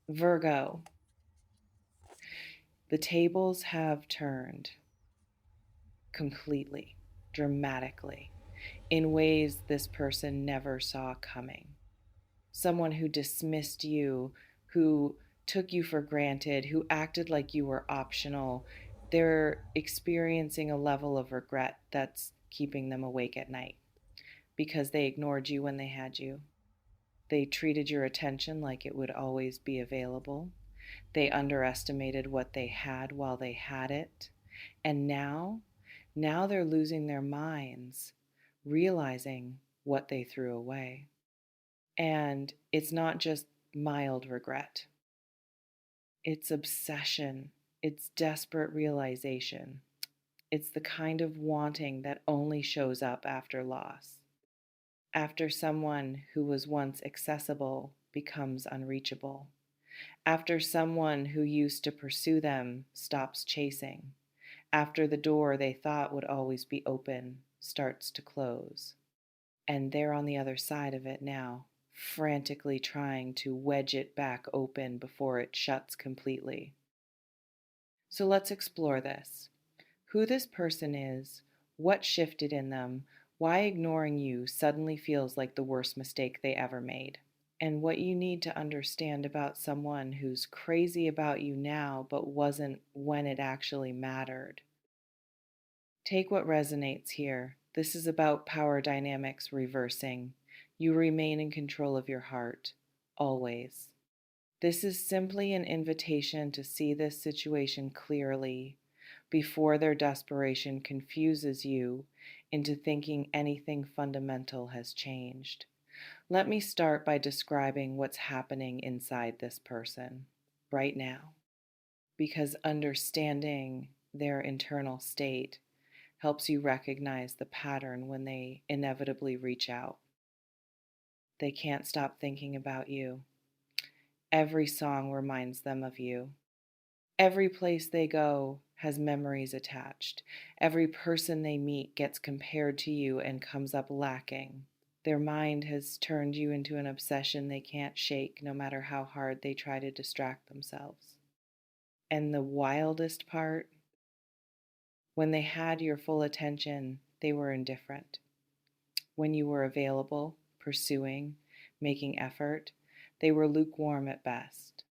Virgo, the tables have turned completely, dramatically, in ways this person never saw coming. Someone who dismissed you, who took you for granted, who acted like you were optional, they're experiencing a level of regret that's keeping them awake at night because they ignored you when they had you. They treated your attention like it would always be available. They underestimated what they had while they had it. And now they're losing their minds, realizing what they threw away. And it's not just mild regret, it's obsession, it's desperate realization. It's the kind of wanting that only shows up after loss, after someone who was once accessible becomes unreachable, after someone who used to pursue them stops chasing, after the door they thought would always be open starts to close. And they're on the other side of it now, frantically trying to wedge it back open before it shuts completely. So let's explore this: who this person is, what shifted in them, why ignoring you suddenly feels like the worst mistake they ever made, and what you need to understand about someone who's crazy about you now but wasn't when it actually mattered. Take what resonates here. This is about power dynamics reversing. You remain in control of your heart, always. This is simply an invitation to see this situation clearly before their desperation confuses you into thinking anything fundamental has changed. Let me start by describing what's happening inside this person right now, because understanding their internal state helps you recognize the pattern when they inevitably reach out. They can't stop thinking about you. Every song reminds them of you. Every place they go has memories attached. Every person they meet gets compared to you and comes up lacking. Their mind has turned you into an obsession they can't shake, no matter how hard they try to distract themselves. And the wildest part, when they had your full attention, they were indifferent. When you were available, pursuing, making effort, they were lukewarm at best.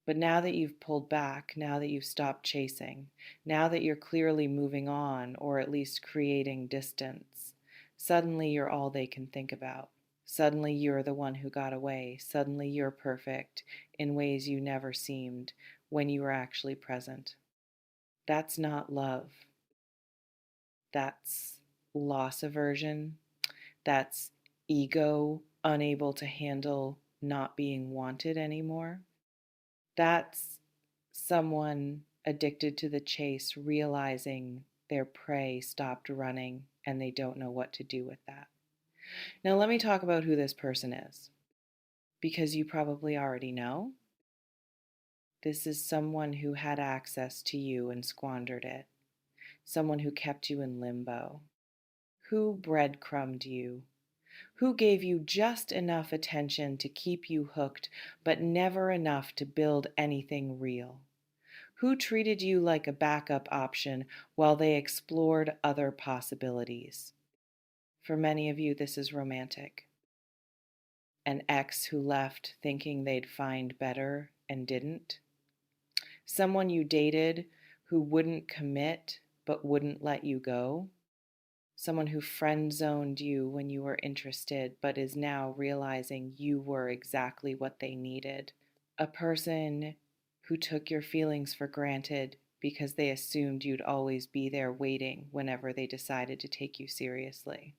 But now that you've pulled back, now that you've stopped chasing, now that you're clearly moving on, or at least creating distance, suddenly you're all they can think about. Suddenly you're the one who got away. Suddenly you're perfect in ways you never seemed when you were actually present. That's not love. That's loss aversion. That's ego unable to handle not being wanted anymore. That's someone addicted to the chase realizing their prey stopped running and they don't know what to do with that. Now, let me talk about who this person is, because you probably already know. This is someone who had access to you and squandered it, someone who kept you in limbo, who breadcrumbed you, who gave you just enough attention to keep you hooked, but never enough to build anything real. Who treated you like a backup option while they explored other possibilities? For many of you, this is romantic. An ex who left thinking they'd find better and didn't. Someone you dated who wouldn't commit but wouldn't let you go. Someone who friend zoned you when you were interested but is now realizing you were exactly what they needed. A person who took your feelings for granted because they assumed you'd always be there waiting whenever they decided to take you seriously.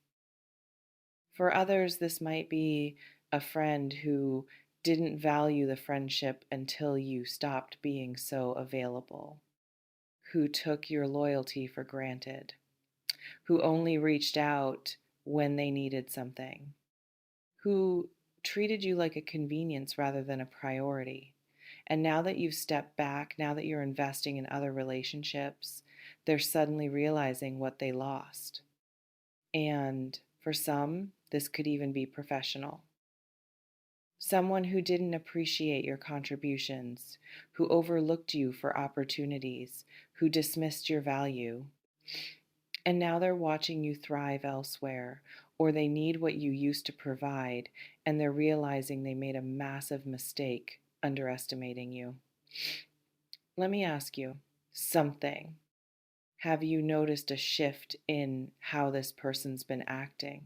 For others, this might be a friend who didn't value the friendship until you stopped being so available, who took your loyalty for granted, who only reached out when they needed something, who treated you like a convenience rather than a priority. And now that you've stepped back, now that you're investing in other relationships, they're suddenly realizing what they lost. And for some, this could even be professional. Someone who didn't appreciate your contributions, who overlooked you for opportunities, who dismissed your value. And now they're watching you thrive elsewhere, or they need what you used to provide, and they're realizing they made a massive mistake underestimating you. Let me ask you something. Have you noticed a shift in how this person's been acting?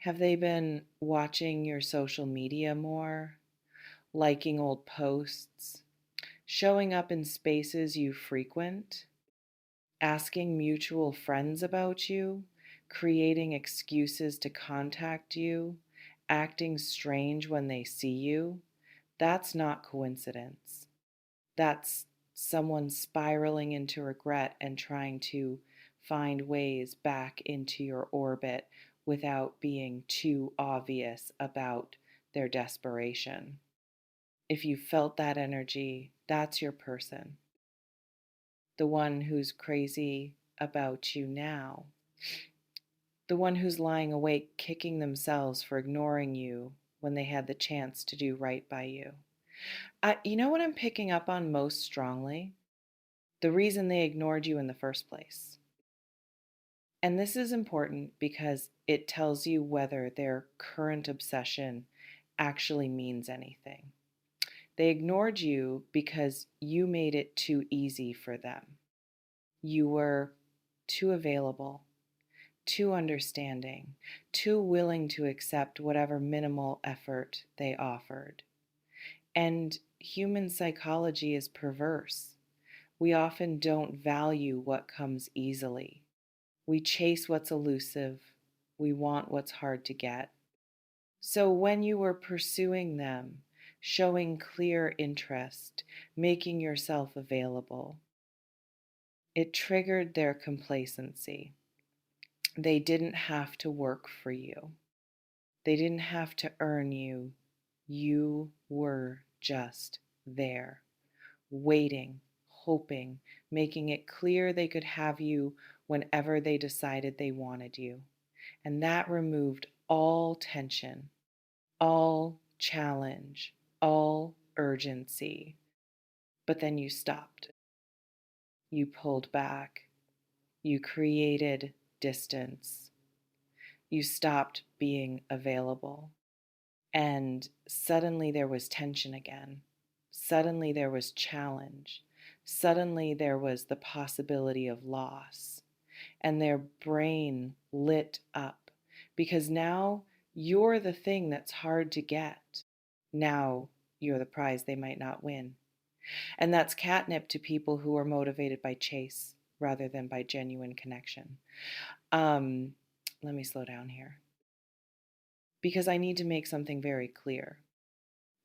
Have they been watching your social media more, liking old posts, showing up in spaces you frequent, asking mutual friends about you, creating excuses to contact you, acting strange when they see you? That's not coincidence. That's someone spiraling into regret and trying to find ways back into your orbit without being too obvious about their desperation. If you felt that energy, that's your person. The one who's crazy about you now. The one who's lying awake kicking themselves for ignoring you when they had the chance to do right by you. You know what I'm picking up on most strongly? The reason they ignored you in the first place. And this is important because it tells you whether their current obsession actually means anything. They ignored you because you made it too easy for them. You were too available, too understanding, too willing to accept whatever minimal effort they offered. And human psychology is perverse. We often don't value what comes easily. We chase what's elusive. We want what's hard to get. So when you were pursuing them, showing clear interest, making yourself available, it triggered their complacency. They didn't have to work for you. They didn't have to earn you. You were just there, waiting, hoping, making it clear they could have you whenever they decided they wanted you. And that removed all tension, all challenge, all urgency. But then you stopped. You pulled back. You created distance. You stopped being available. And suddenly there was tension again. Suddenly there was challenge. Suddenly there was the possibility of loss. And their brain lit up because now you're the thing that's hard to get. Now you're the prize they might not win. And that's catnip to people who are motivated by chase rather than by genuine connection. Um, Let me slow down here because I need to make something very clear.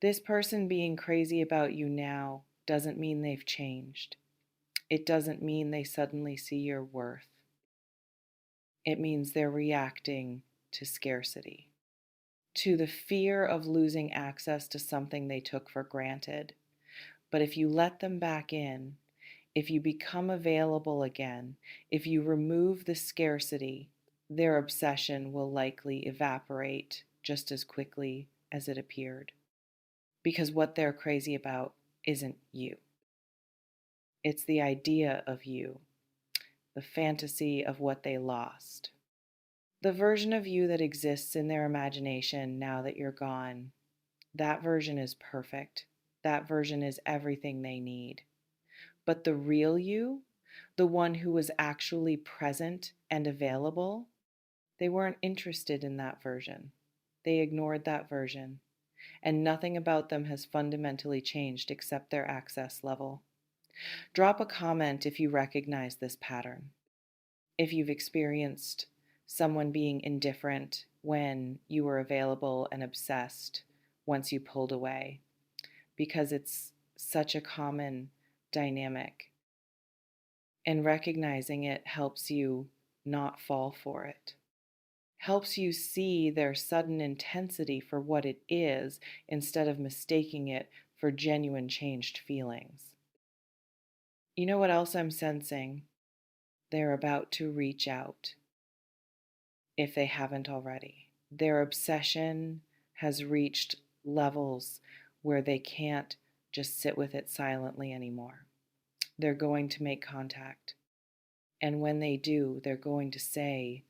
This person being crazy about you now doesn't mean they've changed. It doesn't mean they suddenly see your worth. It means they're reacting to scarcity, to the fear of losing access to something they took for granted. But if you let them back in, if you become available again, if you remove the scarcity, their obsession will likely evaporate just as quickly as it appeared. Because what they're crazy about isn't you. It's the idea of you, the fantasy of what they lost. The version of you that exists in their imagination now that you're gone, that version is perfect. That version is everything they need. But the real you, the one who was actually present and available, they weren't interested in that version. They ignored that version. And nothing about them has fundamentally changed except their access level. Drop a comment if you recognize this pattern. If you've experienced someone being indifferent when you were available and obsessed once you pulled away, because it's such a common dynamic. And recognizing it helps you not fall for it. Helps you see their sudden intensity for what it is instead of mistaking it for genuine changed feelings. You know what else I'm sensing? They're about to reach out if they haven't already. Their obsession has reached levels where they can't just sit with it silently anymore. They're going to make contact. And when they do, they're going to say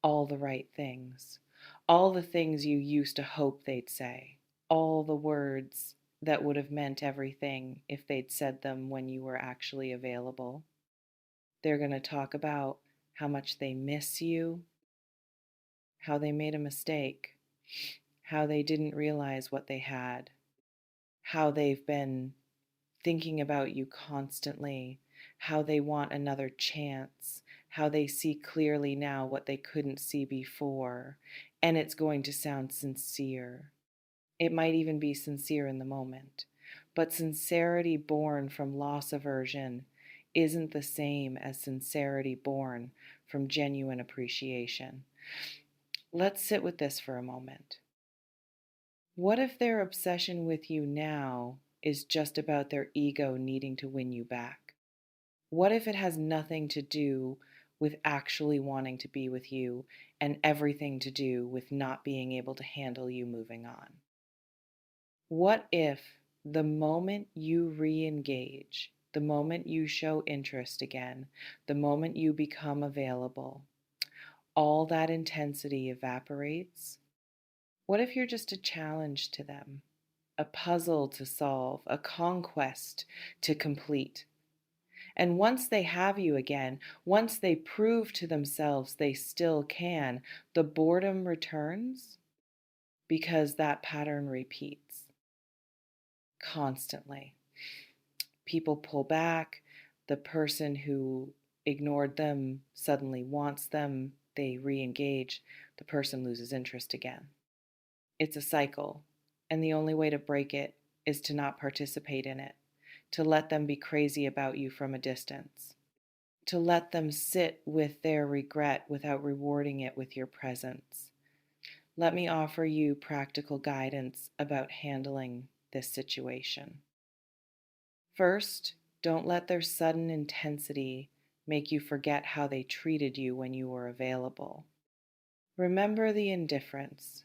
all the right things, all the things you used to hope they'd say, all the words that would have meant everything if they'd said them when you were actually available. They're going to talk about how much they miss you, how they made a mistake, how they didn't realize what they had, how they've been thinking about you constantly, how they want another chance, how they see clearly now what they couldn't see before, and it's going to sound sincere. It might even be sincere in the moment, but sincerity born from loss aversion isn't the same as sincerity born from genuine appreciation. Let's sit with this for a moment. What if their obsession with you now is just about their ego needing to win you back? What if it has nothing to do with actually wanting to be with you and everything to do with not being able to handle you moving on? What if the moment you re engage, the moment you show interest again, the moment you become available, all that intensity evaporates? What if you're just a challenge to them, a puzzle to solve, a conquest to complete? And once they have you again, once they prove to themselves they still can, the boredom returns because that pattern repeats constantly. People pull back. The person who ignored them suddenly wants them. They re engage. The person loses interest again. It's a cycle, and the only way to break it is to not participate in it, to let them be crazy about you from a distance, to let them sit with their regret without rewarding it with your presence. Let me offer you practical guidance about handling this situation. First, don't let their sudden intensity make you forget how they treated you when you were available. Remember the indifference,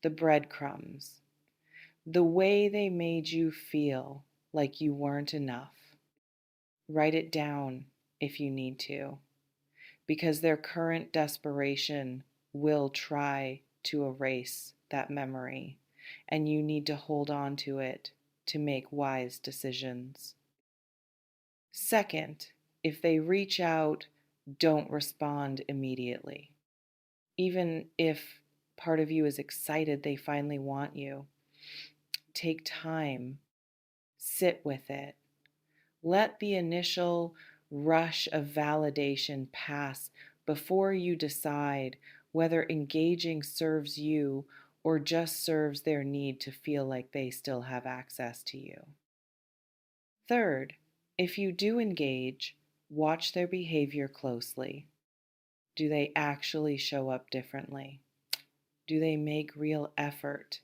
the breadcrumbs, the way they made you feel like you weren't enough. Write it down if you need to, because their current desperation will try to erase that memory, and you need to hold on to it to make wise decisions. Second, if they reach out, don't respond immediately. Even if part of you is excited they finally want you, take time, sit with it. Let the initial rush of validation pass before you decide whether engaging serves you or just serves their need to feel like they still have access to you. Third, if you do engage, watch their behavior closely. Do they actually show up differently? Do they make real effort?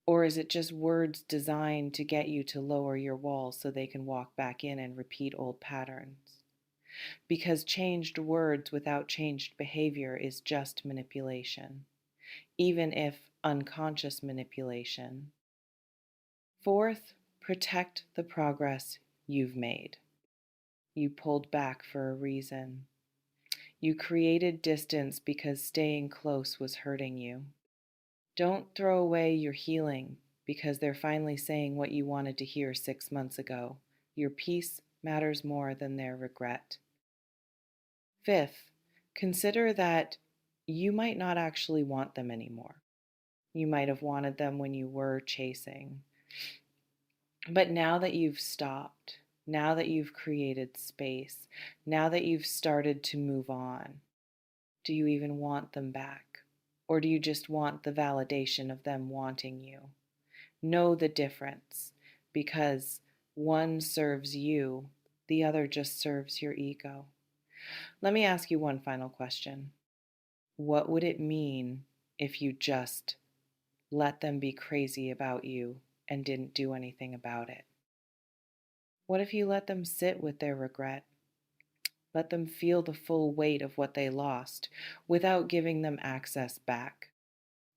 Or is it just words designed to get you to lower your walls so they can walk back in and repeat old patterns? Because changed words without changed behavior is just manipulation, even if unconscious manipulation. Fourth, protect the progress you've made. You pulled back for a reason. You created distance because staying close was hurting you. Don't throw away your healing because they're finally saying what you wanted to hear 6 months ago. Your peace matters more than their regret. Fifth, consider that you might not actually want them anymore. You might have wanted them when you were chasing. But now that you've stopped, now that you've created space, now that you've started to move on, do you even want them back? Or do you just want the validation of them wanting you? Know the difference, because one serves you, the other just serves your ego. Let me ask you one final question. What would it mean if you just let them be crazy about you and didn't do anything about it? What if you let them sit with their regret? Let them feel the full weight of what they lost without giving them access back.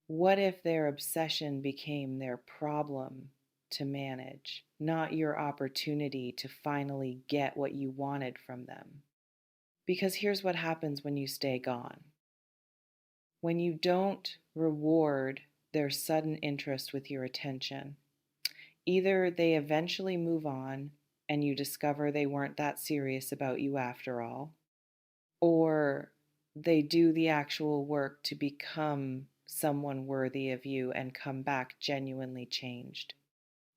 What if their obsession became their problem to manage, not your opportunity to finally get what you wanted from them? Because here's what happens when you stay gone. When you don't reward their sudden interest with your attention, either they eventually move on and you discover they weren't that serious about you after all, or they do the actual work to become someone worthy of you and come back genuinely changed.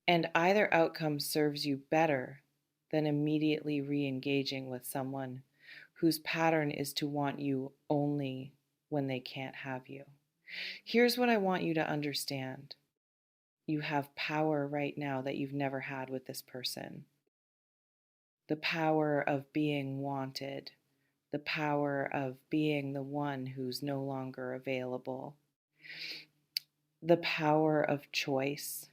And either outcome serves you better than immediately re engaging with someone whose pattern is to want you only when they can't have you. Here's what I want you to understand: you have power right now that you've never had with this person. The power of being wanted, the power of being the one who's no longer available, the power of choice.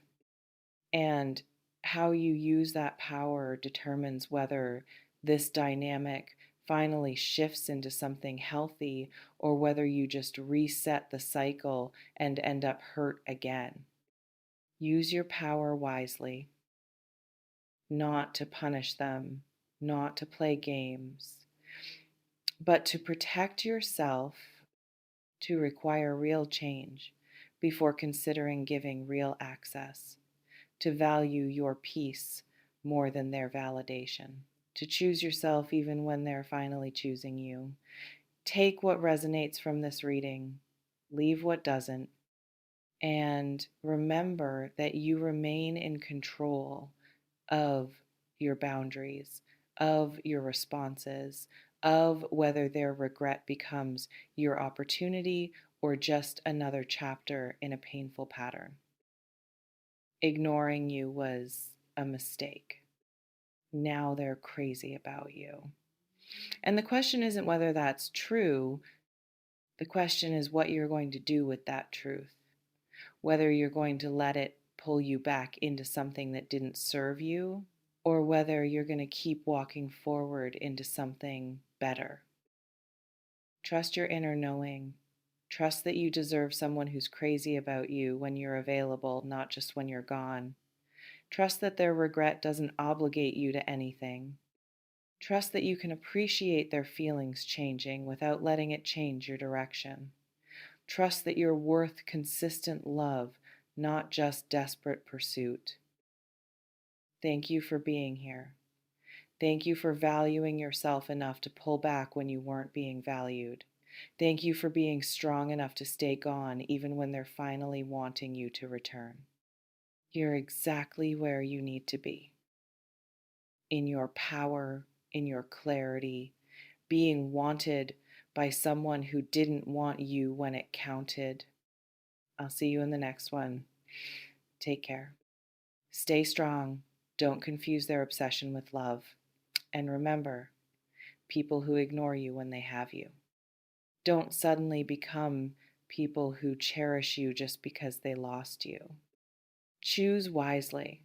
And how you use that power determines whether this dynamic finally shifts into something healthy or whether you just reset the cycle and end up hurt again. Use your power wisely, not to punish them, not to play games, but to protect yourself, to require real change before considering giving real access, to value your peace more than their validation, to choose yourself even when they're finally choosing you. Take what resonates from this reading, leave what doesn't, and remember that you remain in control of your boundaries, of your responses, of whether their regret becomes your opportunity or just another chapter in a painful pattern. Ignoring you was a mistake. Now they're crazy about you. And the question isn't whether that's true. The question is what you're going to do with that truth. Whether you're going to let it pull you back into something that didn't serve you, or whether you're going to keep walking forward into something better. Trust your inner knowing. Trust that you deserve someone who's crazy about you when you're available, not just when you're gone. Trust that their regret doesn't obligate you to anything. Trust that you can appreciate their feelings changing without letting it change your direction. Trust that you're worth consistent love, not just desperate pursuit. Thank you for being here. Thank you for valuing yourself enough to pull back when you weren't being valued. Thank you for being strong enough to stay gone even when they're finally wanting you to return. You're exactly where you need to be. In your power, in your clarity, being wanted by someone who didn't want you when it counted. I'll see you in the next one. Take care. Stay strong. Don't confuse their obsession with love. And remember, people who ignore you when they have you. Don't suddenly become people who cherish you just because they lost you. Choose wisely.